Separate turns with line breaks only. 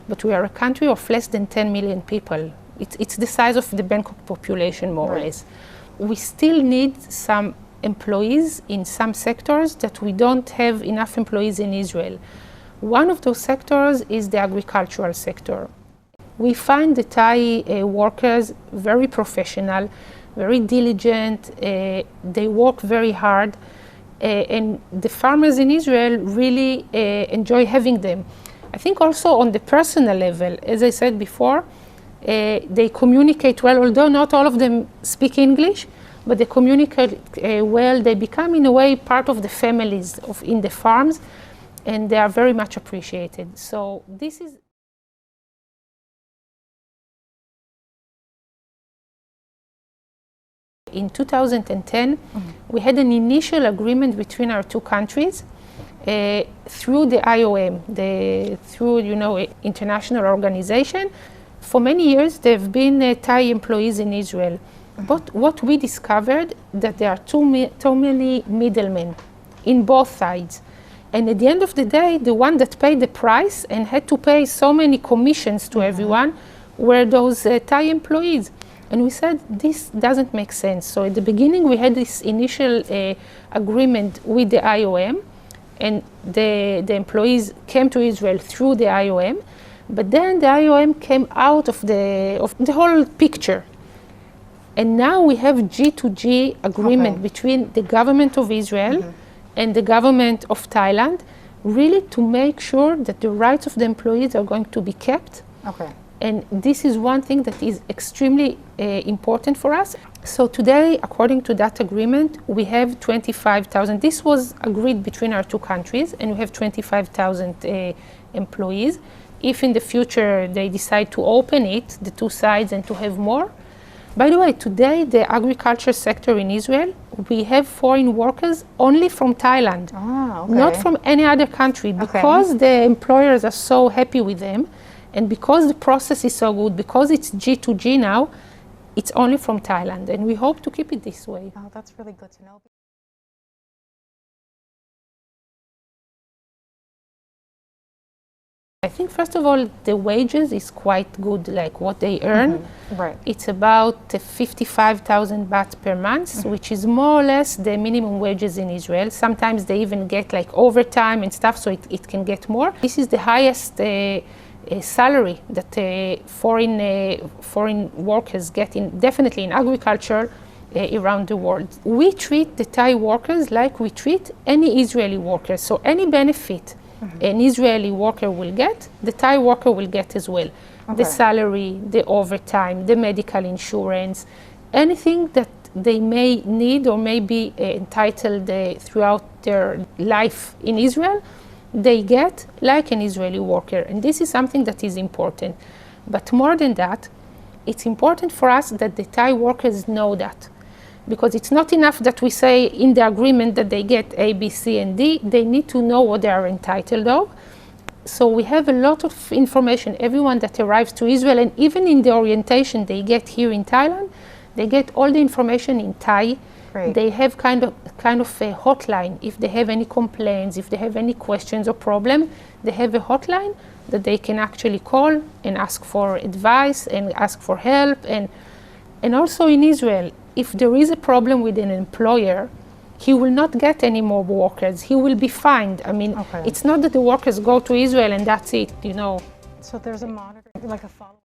but we are a country of less than 10 million people. It's the size of the Bangkok population, more or less. We still need some employees in some sectors that we don't have enough employees in Israel. One of those sectors is the agricultural sector. We find the Thai workers very professional, very diligent, they work very hard, and the farmers in Israel really enjoy having them. I think also on the personal level, as I said before, they communicate well, although not all of them speak English, but they communicate well. They become, in a way, part of the families in the farms, and they are very much appreciated. So this is... In 2010, we had an initial agreement between our two countries through the IOM, through, international organization. For many years, there have been Thai employees in Israel. But what we discovered, that there are too many middlemen in both sides. And at the end of the day, the one that paid the price and had to pay so many commissions to everyone were those Thai employees. And we said, this doesn't make sense. So at the beginning, we had this initial agreement with the IOM, and the employees came to Israel through the IOM. But then the IOM came out of the whole picture. And now we have G2G agreement between the government of Israel and the government of Thailand, really to make sure that the rights of the employees are going to be kept. And this is one thing that is extremely important for us. So today, according to that agreement, we have 25,000. This was agreed between our two countries, and we have 25,000 employees. If in the future they decide to open it, the two sides, and to have more. By the way, today, the agriculture sector in Israel, we have foreign workers only from Thailand, not from any other country, because the employers are so happy with them. And because the process is so good, because it's G2G now, it's only from Thailand. And we hope to keep it this way.
Oh, that's really good to know.
I think, first of all, the wages is quite good, like what they earn. It's about 55,000 baht per month, which is more or less the minimum wages in Israel. Sometimes they even get like overtime and stuff, so it can get more. This is the highest salary that foreign workers get definitely in agriculture around the world. We treat the Thai workers like we treat any Israeli worker. So any benefit an Israeli worker will get, the Thai worker will get as well. The salary, the overtime, the medical insurance, anything that they may need or may be entitled throughout their life in Israel, they get like an Israeli worker. And this is something that is important. But more than that, it's important for us that the Thai workers know that. Because it's not enough that we say in the agreement that they get A, B, C, and D. They need to know what they are entitled of. So we have a lot of information. Everyone that arrives to Israel, and even in the orientation they get here in Thailand, they get all the information in Thai. They have kind of a hotline. If they have any complaints, if they have any questions or problem, they have a hotline that they can actually call and ask for advice and ask for help. And also in Israel, if there is a problem with an employer, he will not get any more workers. He will be fined. I mean, it's not that the workers go to Israel and that's it,
So there's a monitoring, like a follow-up.